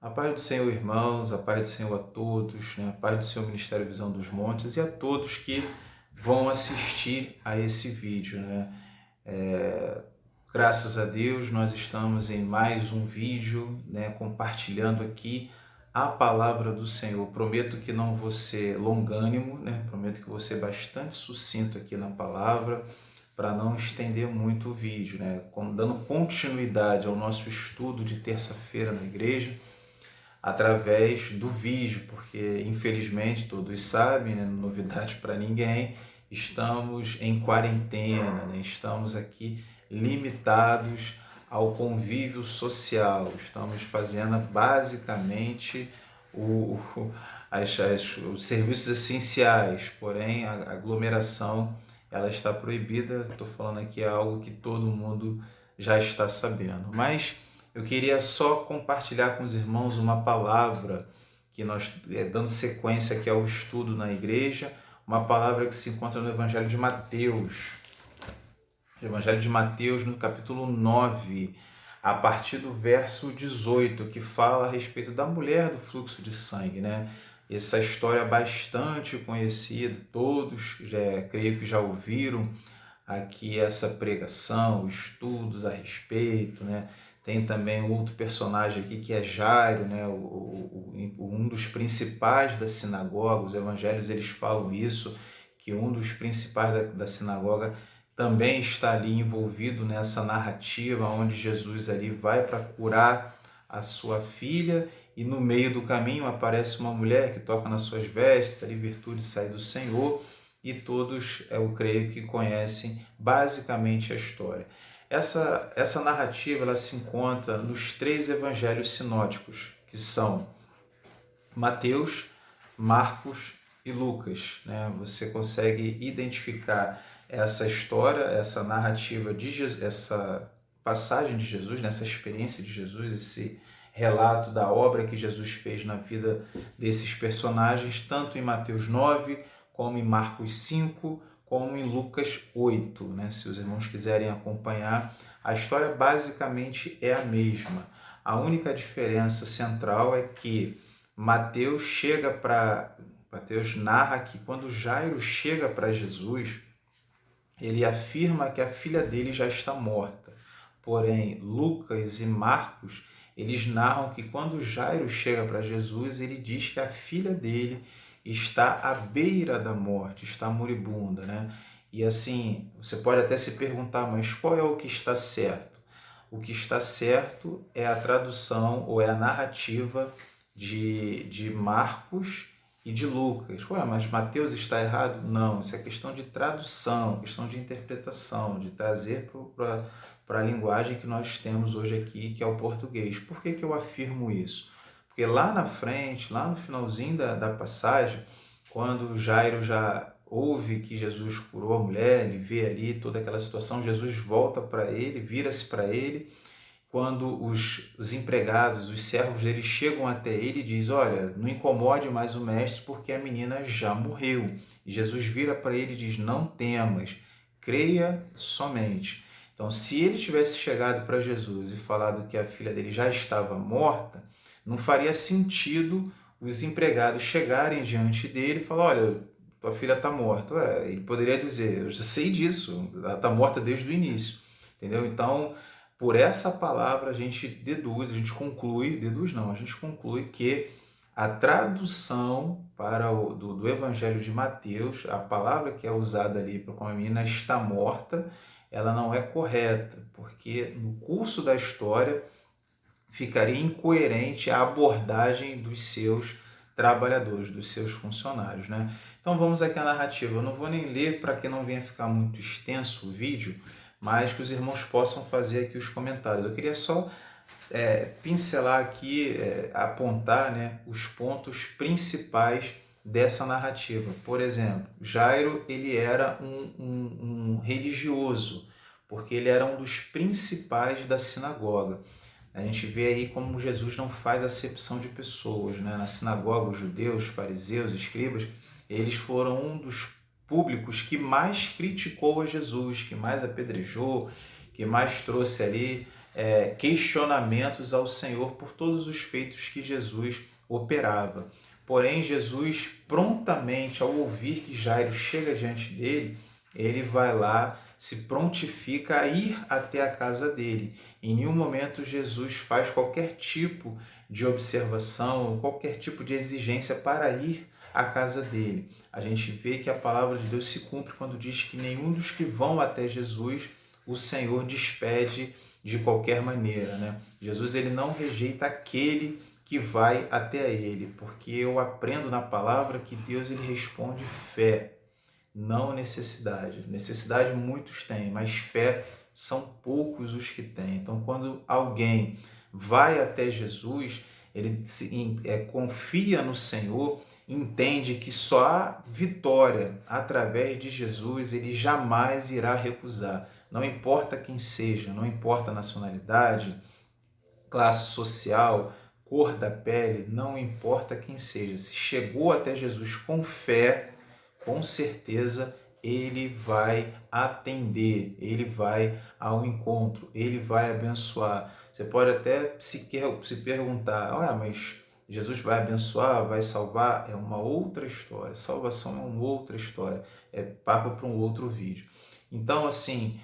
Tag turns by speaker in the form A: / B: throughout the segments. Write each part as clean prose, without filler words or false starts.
A: A paz do Senhor, irmãos, a paz do Senhor a todos, né? A paz do Senhor, Ministério Visão dos Montes e a todos que vão assistir a esse vídeo, né? Graças a Deus, nós estamos em mais um vídeo, né? Compartilhando aqui a palavra do Senhor. Prometo que não vou ser longânimo, né? Prometo que vou ser bastante sucinto aqui na palavra, para não estender muito o vídeo, né? Dando continuidade ao nosso estudo de terça-feira na igreja, através do vídeo, porque infelizmente todos sabem, né, novidade para ninguém, estamos em quarentena, né, estamos aqui limitados ao convívio social, estamos fazendo basicamente os serviços essenciais, porém a aglomeração ela está proibida. Estou falando aqui algo que todo mundo já está sabendo, mas eu queria só compartilhar com os irmãos uma palavra que nós, dando sequência aqui ao estudo na igreja, uma palavra que se encontra no Evangelho de Mateus. Evangelho de Mateus, no capítulo 9, a partir do verso 18, que fala a respeito da mulher do fluxo de sangue, né? Essa história bastante conhecida, todos creio que já ouviram aqui essa pregação, estudos a respeito, né? Tem também outro personagem aqui que é Jairo, né? Um dos principais da sinagoga. Os evangelhos eles falam isso, que um dos principais da sinagoga também está ali envolvido nessa narrativa onde Jesus ali vai para curar a sua filha e no meio do caminho aparece uma mulher que toca nas suas vestes, ali virtude sai do Senhor, e todos, eu creio que conhecem basicamente a história. Essa narrativa ela se encontra nos 3 evangelhos sinóticos, que são Mateus, Marcos e Lucas, né? Você consegue identificar essa história, essa narrativa de Jesus, essa passagem de Jesus, nessa experiência de Jesus, esse relato da obra que Jesus fez na vida desses personagens, tanto em Mateus 9, como em Marcos 5, como em Lucas 8, né? Se os irmãos quiserem acompanhar, a história basicamente é a mesma. A única diferença central é que Mateus narra que quando Jairo chega para Jesus, ele afirma que a filha dele já está morta. Porém, Lucas e Marcos, eles narram que quando Jairo chega para Jesus, ele diz que a filha dele está à beira da morte, está moribunda, né? E assim, você pode até se perguntar, mas qual é o que está certo? O que está certo é a tradução ou é a narrativa de Marcos e de Lucas. Ué, mas Mateus está errado? Não, isso é questão de tradução, questão de interpretação, de trazer para a linguagem que nós temos hoje aqui, que é o português. Por que eu afirmo isso? Porque lá na frente, lá no finalzinho da passagem, quando Jairo já ouve que Jesus curou a mulher, ele vê ali toda aquela situação, Jesus volta para ele, vira-se para ele. Quando os empregados, os servos dele chegam até ele e diz: olha, não incomode mais o mestre porque a menina já morreu. E Jesus vira para ele e diz: não temas, creia somente. Então, se ele tivesse chegado para Jesus e falado que a filha dele já estava morta, não faria sentido os empregados chegarem diante dele e falar: olha, tua filha está morta. Ué, ele poderia dizer: eu já sei disso, ela está morta desde o início. Entendeu? Então, por essa palavra a gente deduz, a gente conclui, deduz não, a gente conclui que a tradução do Evangelho de Mateus, a palavra que é usada ali para como a menina está morta, ela não é correta, porque no curso da história ficaria incoerente a abordagem dos seus trabalhadores, dos seus funcionários, né? Então vamos aqui à narrativa. Eu não vou nem ler para que não venha ficar muito extenso o vídeo, mas que os irmãos possam fazer aqui os comentários. Eu queria só pincelar aqui, apontar, né, os pontos principais dessa narrativa. Por exemplo, Jairo ele era um religioso, porque ele era um dos principais da sinagoga. A gente vê aí como Jesus não faz acepção de pessoas, né? Na sinagoga, os judeus, os fariseus, os escribas, eles foram um dos públicos que mais criticou a Jesus, que mais apedrejou, que mais trouxe ali questionamentos ao Senhor por todos os feitos que Jesus operava. Porém, Jesus prontamente, ao ouvir que Jairo chega diante dele, ele vai lá, se prontifica a ir até a casa dele. Em nenhum momento Jesus faz qualquer tipo de observação, qualquer tipo de exigência para ir à casa dele. A gente vê que a palavra de Deus se cumpre quando diz que nenhum dos que vão até Jesus o Senhor despede de qualquer maneira, né? Jesus ele não rejeita aquele que vai até ele, porque eu aprendo na palavra que Deus ele responde fé, não necessidade. Necessidade muitos têm, mas fé são poucos os que têm. Então, quando alguém vai até Jesus, ele confia no Senhor, entende que só há vitória através de Jesus, ele jamais irá recusar. Não importa quem seja, não importa a nacionalidade, classe social, cor da pele, não importa quem seja. Se chegou até Jesus com fé, com certeza ele vai atender, ele vai ao encontro, ele vai abençoar. Você pode até se perguntar, mas Jesus vai abençoar, vai salvar? É uma outra história. Salvação é uma outra história. É papo para um outro vídeo. Então, assim,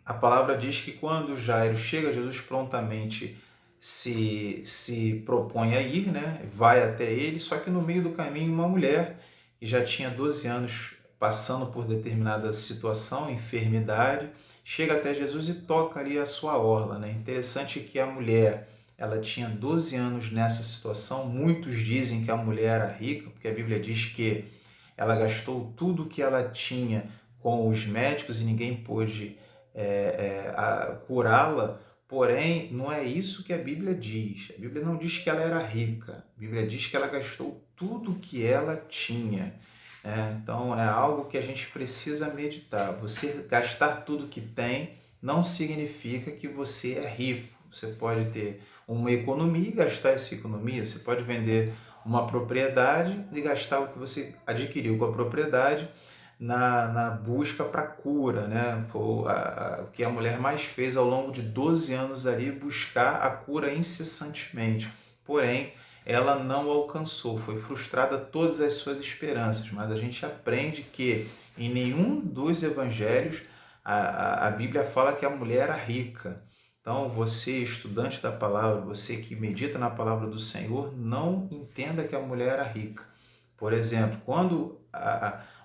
A: a palavra diz que quando Jairo chega, Jesus prontamente se propõe a ir, né? Vai até ele, só que no meio do caminho uma mulher que já tinha 12 anos passando por determinada situação, enfermidade, chega até Jesus e toca ali a sua orla, né? Interessante que a mulher, ela tinha 12 anos nessa situação. Muitos dizem que a mulher era rica, porque a Bíblia diz que ela gastou tudo que ela tinha com os médicos e ninguém pôde curá-la. Porém, não é isso que a Bíblia diz. A Bíblia não diz que ela era rica. A Bíblia diz que ela gastou tudo que ela tinha. Então, é algo que a gente precisa meditar. Você gastar tudo que tem não significa que você é rico. Você pode ter uma economia e gastar essa economia. Você pode vender uma propriedade e gastar o que você adquiriu com a propriedade na busca para cura, né? Foi o que a mulher mais fez ao longo de 12 anos ali, buscar a cura incessantemente. Porém, ela não alcançou, foi frustrada todas as suas esperanças. Mas a gente aprende que em nenhum dos evangelhos a Bíblia fala que a mulher era rica. Então, você, estudante da palavra, você que medita na palavra do Senhor, não entenda que a mulher era rica. Por exemplo, quando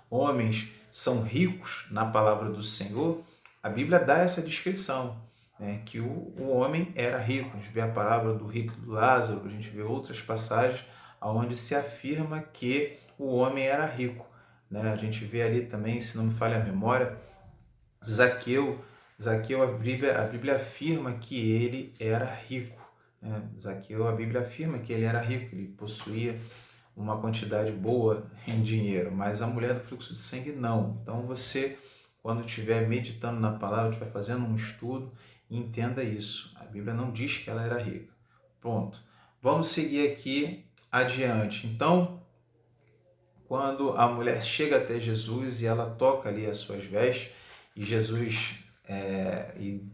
A: homens são ricos na palavra do Senhor, a Bíblia dá essa descrição, né, que o homem era rico. A gente vê a palavra do rico do Lázaro, a gente vê outras passagens onde se afirma que o homem era rico, né? A gente vê ali também, se não me falha a memória, Zaqueu, a Bíblia afirma que ele era rico. Zaqueu, a Bíblia afirma que ele era rico, ele possuía uma quantidade boa em dinheiro, mas a mulher do fluxo de sangue não. Então você, quando estiver meditando na palavra, estiver fazendo um estudo, entenda isso. A Bíblia não diz que ela era rica. Pronto. Vamos seguir aqui adiante. Então, quando a mulher chega até Jesus e ela toca ali as suas vestes, e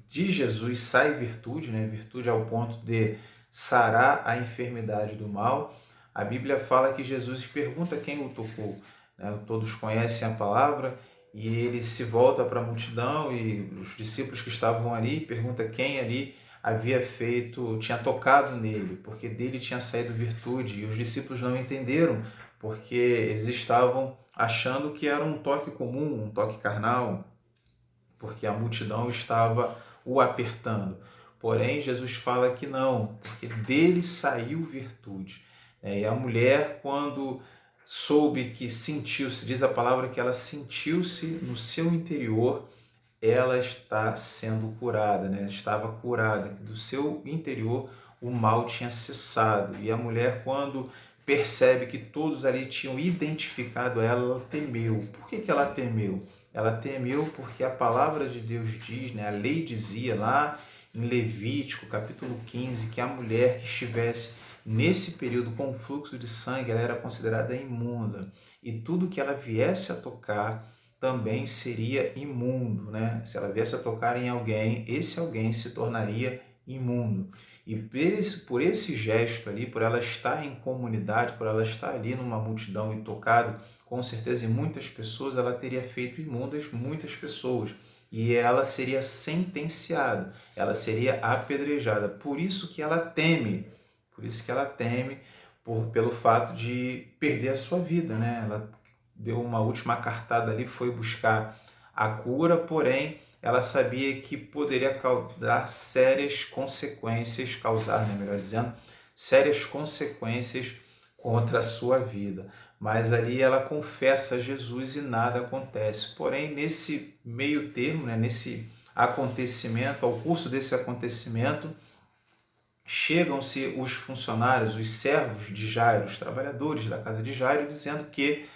A: de Jesus sai virtude, né? Virtude ao ponto de sarar a enfermidade do mal. A Bíblia fala que Jesus pergunta quem o tocou. Todos conhecem a palavra e ele se volta para a multidão e os discípulos que estavam ali pergunta quem ali tinha tocado nele, porque dele tinha saído virtude, e os discípulos não entenderam, porque eles estavam achando que era um toque comum, um toque carnal, porque a multidão estava o apertando. Porém, Jesus fala que não, porque dele saiu virtude. E a mulher, quando soube que sentiu-se, diz a palavra que ela sentiu-se no seu interior, ela está sendo curada, né? Estava curada, que do seu interior o mal tinha cessado. E a mulher, quando percebe que todos ali tinham identificado ela, ela temeu. Por que ela temeu? Ela temeu porque a palavra de Deus diz, né? A lei dizia lá em Levítico, capítulo 15, que a mulher que estivesse nesse período com fluxo de sangue, ela era considerada imunda. E tudo que ela viesse a tocar também seria imundo, né? Se ela viesse a tocar em alguém, esse alguém se tornaria imundo. E por esse gesto ali, por ela estar em comunidade, por ela estar ali numa multidão e tocado, com certeza em muitas pessoas, ela teria feito imundas muitas pessoas. E ela seria sentenciada, ela seria apedrejada. Por isso que ela teme pelo fato de perder a sua vida, né? Ela deu uma última cartada ali, foi buscar a cura, porém ela sabia que poderia causar sérias consequências, melhor dizendo, sérias consequências contra a sua vida. Mas ali ela confessa a Jesus e nada acontece. Porém, nesse meio termo, né, nesse acontecimento, ao curso desse acontecimento, chegam-se os funcionários, os servos de Jairo, os trabalhadores da casa de Jairo, dizendo que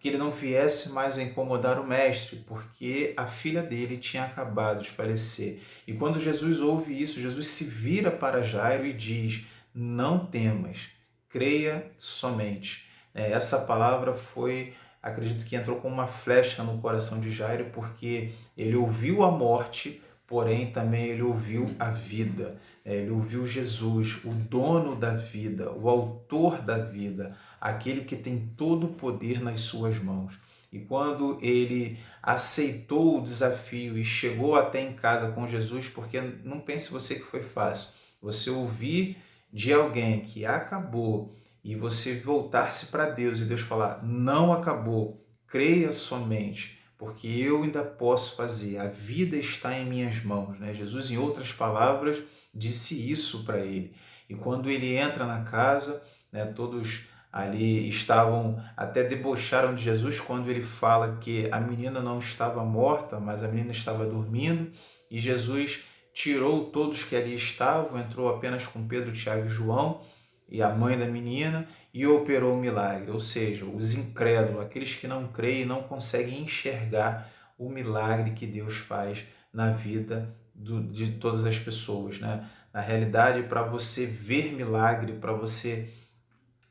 A: ele não viesse mais a incomodar o mestre, porque a filha dele tinha acabado de falecer. E quando Jesus ouve isso, Jesus se vira para Jairo e diz: não temas, creia somente. Essa palavra foi, acredito que entrou como uma flecha no coração de Jairo, porque ele ouviu a morte, porém também ele ouviu a vida. Ele ouviu Jesus, o dono da vida, o autor da vida, aquele que tem todo o poder nas suas mãos. E quando ele aceitou o desafio e chegou até em casa com Jesus, porque não pense você que foi fácil, você ouvir de alguém que acabou e você voltar-se para Deus e Deus falar: não acabou, creia somente, porque eu ainda posso fazer, a vida está em minhas mãos, né? Jesus, em outras palavras, disse isso para ele. E quando ele entra na casa, né, todos ali até debocharam de Jesus quando ele fala que a menina não estava morta, mas a menina estava dormindo, e Jesus tirou todos que ali estavam, entrou apenas com Pedro, Tiago e João, e a mãe da menina, e operou o milagre. Ou seja, os incrédulos, aqueles que não creem e não conseguem enxergar o milagre que Deus faz na vida de todas as pessoas, né? Na realidade, para você ver milagre, para você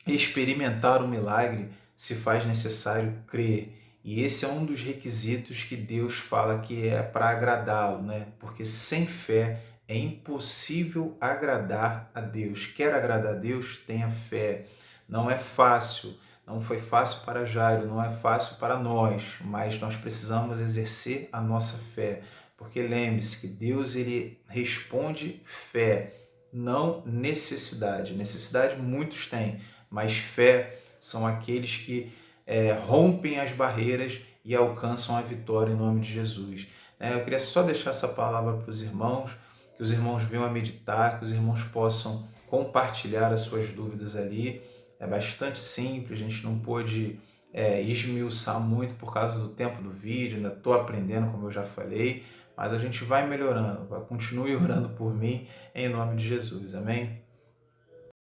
A: experimentar o milagre, se faz necessário crer. E esse é um dos requisitos que Deus fala que é para agradá-lo, né? Porque sem fé é impossível agradar a Deus. Quer agradar a Deus? Tenha fé. Não é fácil, não foi fácil para Jairo, não é fácil para nós, mas nós precisamos exercer a nossa fé. Porque lembre-se que Deus ele responde fé, não necessidade. Necessidade muitos têm, mas fé são aqueles que rompem as barreiras e alcançam a vitória em nome de Jesus. Eu queria só deixar essa palavra para os irmãos, que os irmãos venham a meditar, que os irmãos possam compartilhar as suas dúvidas ali. É bastante simples, a gente não pôde esmiuçar muito por causa do tempo do vídeo, ainda estou aprendendo, como eu já falei, mas a gente vai melhorando. Continue orando por mim, em nome de Jesus. Amém?